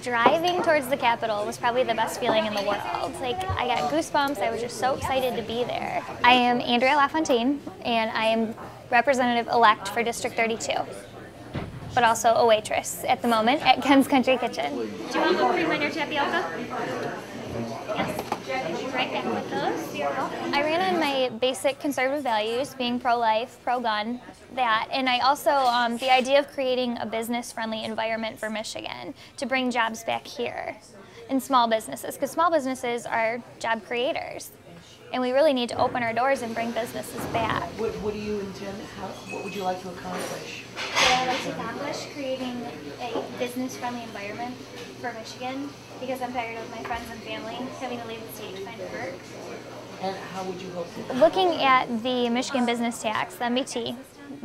Driving towards the Capitol was probably the best feeling in the world. Like, I got goosebumps. I was just so excited to be there. I am Andrea LaFontaine, and I am representative-elect for District 32, but also a waitress at the moment at Ken's Country Kitchen. Do you want whipped cream on your tapioca? Yes. Right back with those. Here you go. I ran on my basic conservative values, being pro-life, pro-gun, that, and I also, the idea of creating a business-friendly environment for Michigan to bring jobs back here in small businesses, because small businesses are job creators, and we really need to open our doors and bring businesses back. What do you intend, what would you like to accomplish? What I'd like to accomplish, creating a business-friendly environment for Michigan, because I'm tired of my friends and family having to leave the state to find work. And how would you hope to? Looking at the Michigan business tax, the MBT,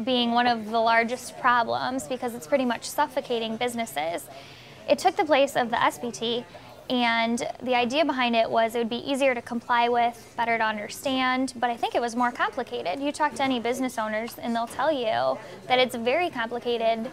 being one of the largest problems because it's pretty much suffocating businesses. It took the place of the SBT, and the idea behind it was it would be easier to comply with, better to understand, but I think it was more complicated. You talk to any business owners and they'll tell you that it's very complicated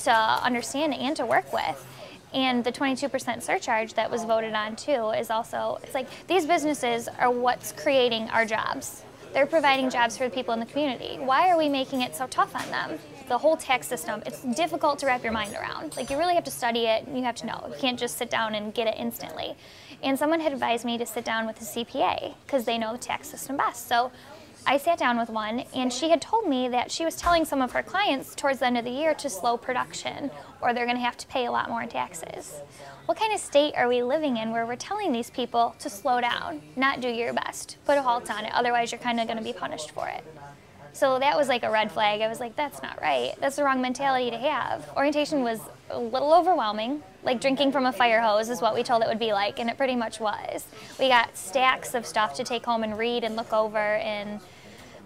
to understand and to work with. And the 22% surcharge that was voted on too is also, it's like these businesses are what's creating our jobs. They're providing jobs for the people in the community. Why are we making it so tough on them? The whole tax system, it's difficult to wrap your mind around. Like, you really have to study it, and you have to know. You can't just sit down and get it instantly. And someone had advised me to sit down with a CPA because they know the tax system best. So I sat down with one, and she had told me that she was telling some of her clients towards the end of the year to slow production, or they're going to have to pay a lot more in taxes. What kind of state are we living in where we're telling these people to slow down, not do your best, put a halt on it, otherwise you're kind of going to be punished for it? So that was like a red flag. I was like, that's not right. That's the wrong mentality to have. Orientation was a little overwhelming. Like drinking from a fire hose is what we told it would be like, and it pretty much was. We got stacks of stuff to take home and read and look over, and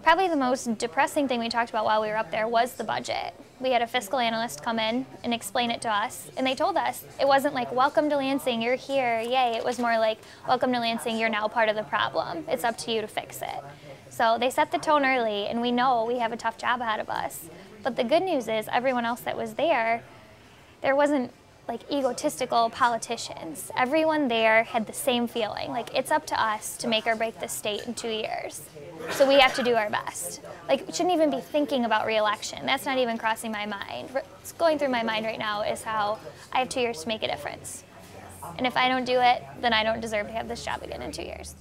probably the most depressing thing we talked about while we were up there was the budget. We had a fiscal analyst come in and explain it to us, and they told us it wasn't like, welcome to Lansing, you're here, yay. It was more like, welcome to Lansing, you're now part of the problem. It's up to you to fix it. So they set the tone early, and we know we have a tough job ahead of us. But the good news is everyone else that was there wasn't like egotistical politicians. Everyone there had the same feeling, like it's up to us to make or break this state in 2 years. So we have to do our best. Like, we shouldn't even be thinking about re-election. That's not even crossing my mind. What's going through my mind right now is how I have 2 years to make a difference. And if I don't do it, then I don't deserve to have this job again in 2 years.